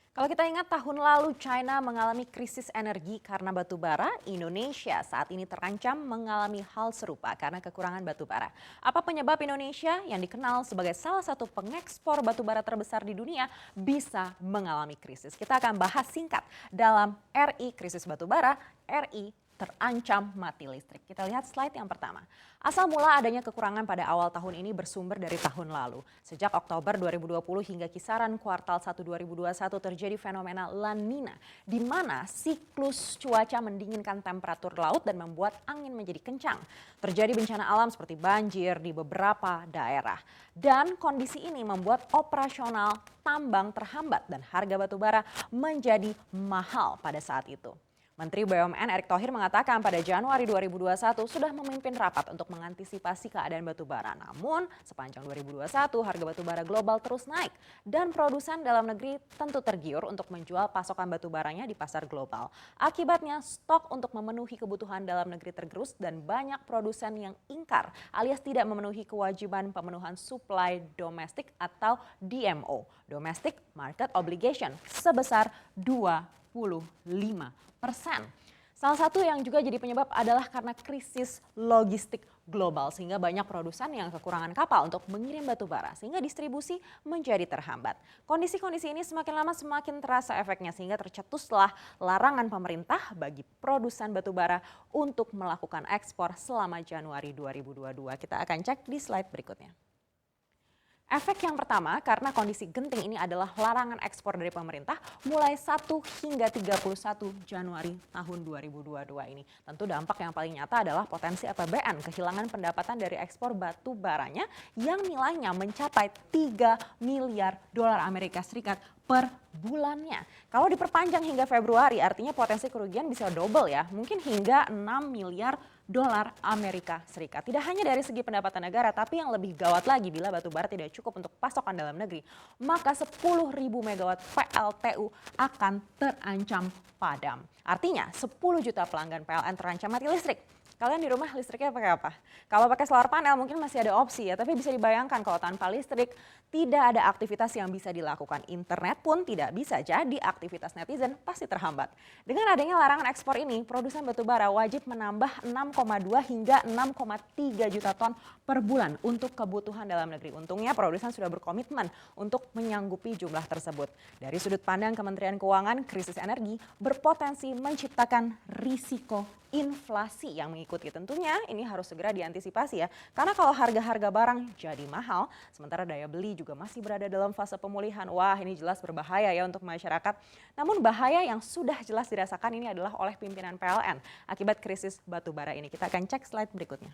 Kalau kita ingat tahun lalu China mengalami krisis energi karena batu bara, Indonesia saat ini terancam mengalami hal serupa karena kekurangan batu bara. Apa penyebab Indonesia yang dikenal sebagai salah satu pengekspor batu bara terbesar di dunia bisa mengalami krisis? Kita akan bahas singkat dalam RI Krisis Batu Bara, RI terancam mati listrik. Kita lihat slide yang pertama. Asal mula adanya kekurangan pada awal tahun ini bersumber dari tahun lalu. Sejak Oktober 2020 hingga kisaran kuartal 1 2021 terjadi fenomena La Nina, di mana siklus cuaca mendinginkan temperatur laut dan membuat angin menjadi kencang. Terjadi bencana alam seperti banjir di beberapa daerah. Dan kondisi ini membuat operasional tambang terhambat dan harga batu bara menjadi mahal pada saat itu. Menteri BUMN Erick Thohir mengatakan pada Januari 2021 sudah memimpin rapat untuk mengantisipasi keadaan batu bara. Namun sepanjang 2021 harga batu bara global terus naik dan produsen dalam negeri tentu tergiur untuk menjual pasokan batu baranya di pasar global. Akibatnya stok untuk memenuhi kebutuhan dalam negeri tergerus dan banyak produsen yang ingkar alias tidak memenuhi kewajiban pemenuhan supply domestik atau DMO, Domestic Market Obligation, sebesar 25%. Salah satu yang juga jadi penyebab adalah karena krisis logistik global sehingga banyak produsen yang kekurangan kapal untuk mengirim batu bara sehingga distribusi menjadi terhambat. Kondisi-kondisi ini semakin lama semakin terasa efeknya sehingga tercetuslah larangan pemerintah bagi produsen batu bara untuk melakukan ekspor selama Januari 2022. Kita akan cek di slide berikutnya. Efek yang pertama karena kondisi genting ini adalah larangan ekspor dari pemerintah mulai 1 hingga 31 Januari tahun 2022 ini. Tentu dampak yang paling nyata adalah potensi APBN kehilangan pendapatan dari ekspor batu baranya yang nilainya mencapai 3 miliar dolar Amerika Serikat per bulannya. Kalau diperpanjang hingga Februari artinya potensi kerugian bisa double ya, mungkin hingga 6 miliar dolar Amerika Serikat. Tidak hanya dari segi pendapatan negara, tapi yang lebih gawat lagi bila batu bara tidak cukup untuk pasokan dalam negeri, maka 10.000 megawatt PLTU akan terancam padam. Artinya 10 juta pelanggan PLN terancam mati listrik. Kalian di rumah listriknya pakai apa? Kalau pakai solar panel mungkin masih ada opsi ya, tapi bisa dibayangkan kalau tanpa listrik tidak ada aktivitas yang bisa dilakukan. Internet pun tidak bisa, jadi aktivitas netizen pasti terhambat. Dengan adanya larangan ekspor ini, produsen batubara wajib menambah 6,2 hingga 6,3 juta ton per bulan untuk kebutuhan dalam negeri. Untungnya produsen sudah berkomitmen untuk menyanggupi jumlah tersebut. Dari sudut pandang Kementerian Keuangan, krisis energi berpotensi menciptakan risiko inflasi yang mengikuti. Tentunya ini harus segera diantisipasi ya. Karena kalau harga-harga barang jadi mahal, sementara daya beli juga masih berada dalam fase pemulihan. Wah, ini jelas berbahaya ya untuk masyarakat. Namun bahaya yang sudah jelas dirasakan ini adalah oleh pimpinan PLN akibat krisis batu bara ini. Kita akan cek slide berikutnya.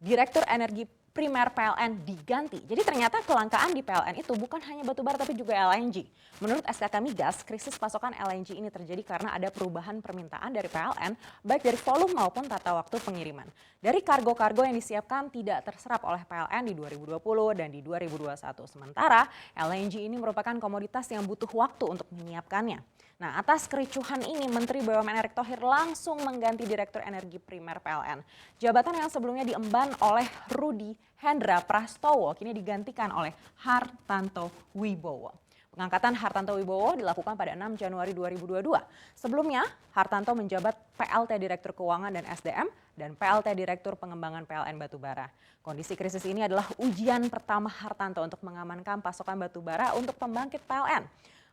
Direktur Energi Primer PLN diganti. Jadi ternyata kelangkaan di PLN itu bukan hanya batu bara tapi juga LNG. Menurut SKK Migas, krisis pasokan LNG ini terjadi karena ada perubahan permintaan dari PLN baik dari volume maupun tata waktu pengiriman. Dari kargo-kargo yang disiapkan tidak terserap oleh PLN di 2020 dan di 2021. Sementara LNG ini merupakan komoditas yang butuh waktu untuk menyiapkannya. Nah, atas kericuhan ini Menteri BUMN Erick Thohir langsung mengganti Direktur Energi Primer PLN. Jabatan yang sebelumnya diemban oleh Rudi Hendra Prastowo kini digantikan oleh Hartanto Wibowo. Pengangkatan Hartanto Wibowo dilakukan pada 6 Januari 2022. Sebelumnya, Hartanto menjabat PLT Direktur Keuangan dan SDM dan PLT Direktur Pengembangan PLN Batubara. Kondisi krisis ini adalah ujian pertama Hartanto untuk mengamankan pasokan batubara untuk pembangkit PLN.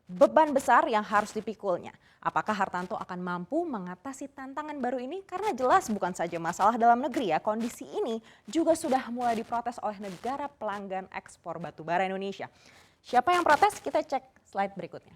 Beban besar yang harus dipikulnya. Apakah Hartanto akan mampu mengatasi tantangan baru ini? Karena jelas bukan saja masalah dalam negeri ya, kondisi ini juga sudah mulai diprotes oleh negara pelanggan ekspor batubara Indonesia. Siapa yang protes? Kita cek slide berikutnya.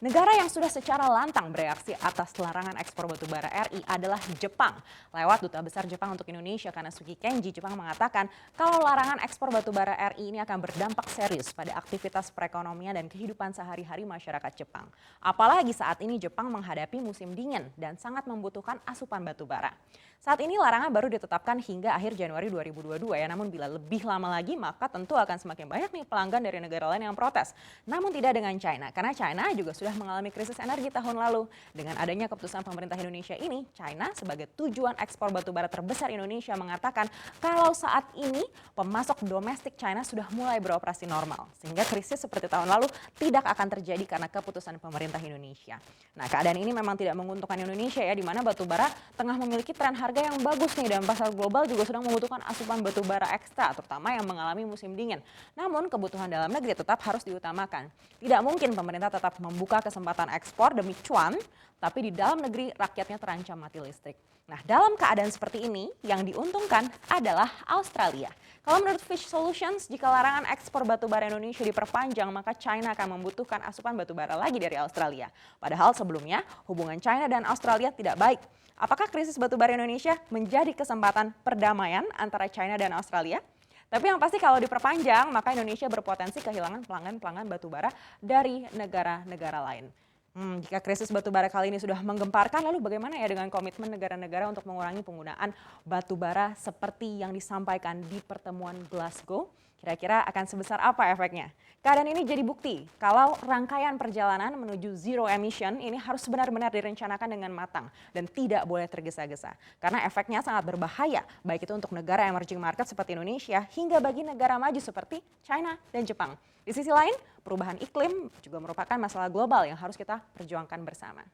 Negara yang sudah secara lantang bereaksi atas larangan ekspor batubara RI adalah Jepang. Lewat Duta Besar Jepang untuk Indonesia, Kanasuki Kenji, Jepang mengatakan kalau larangan ekspor batubara RI ini akan berdampak serius pada aktivitas perekonomian dan kehidupan sehari-hari masyarakat Jepang. Apalagi saat ini Jepang menghadapi musim dingin dan sangat membutuhkan asupan batubara. Saat ini larangan baru ditetapkan hingga akhir Januari 2022 ya, namun bila lebih lama lagi maka tentu akan semakin banyak nih pelanggan dari negara lain yang protes. Namun tidak dengan China, karena China juga sudah sudah mengalami krisis energi tahun lalu. Dengan adanya keputusan pemerintah Indonesia ini, China sebagai tujuan ekspor batubara terbesar Indonesia mengatakan kalau saat ini pemasok domestik China sudah mulai beroperasi normal. Sehingga krisis seperti tahun lalu tidak akan terjadi karena keputusan pemerintah Indonesia. Nah, keadaan ini memang tidak menguntungkan Indonesia ya, di mana batubara tengah memiliki tren harga yang bagus nih dan pasar global juga sedang membutuhkan asupan batubara ekstra, terutama yang mengalami musim dingin. Namun kebutuhan dalam negeri tetap harus diutamakan. Tidak mungkin pemerintah tetap membuka kesempatan ekspor demi cuan, tapi di dalam negeri rakyatnya terancam mati listrik. Nah, dalam keadaan seperti ini, yang diuntungkan adalah Australia. Kalau menurut Fish Solutions, jika larangan ekspor batubara Indonesia diperpanjang, maka China akan membutuhkan asupan batubara lagi dari Australia. Padahal sebelumnya, hubungan China dan Australia tidak baik. Apakah krisis batubara Indonesia menjadi kesempatan perdamaian antara China dan Australia? Tapi yang pasti kalau diperpanjang, maka Indonesia berpotensi kehilangan pelanggan-pelanggan batubara dari negara-negara lain. Jika krisis batubara kali ini sudah menggemparkan, lalu bagaimana ya dengan komitmen negara-negara untuk mengurangi penggunaan batubara seperti yang disampaikan di pertemuan Glasgow? Kira-kira akan sebesar apa efeknya? Keadaan ini jadi bukti kalau rangkaian perjalanan menuju zero emission ini harus benar-benar direncanakan dengan matang dan tidak boleh tergesa-gesa. Karena efeknya sangat berbahaya, baik itu untuk negara emerging market seperti Indonesia hingga bagi negara maju seperti China dan Jepang. Di sisi lain, perubahan iklim juga merupakan masalah global yang harus kita perjuangkan bersama.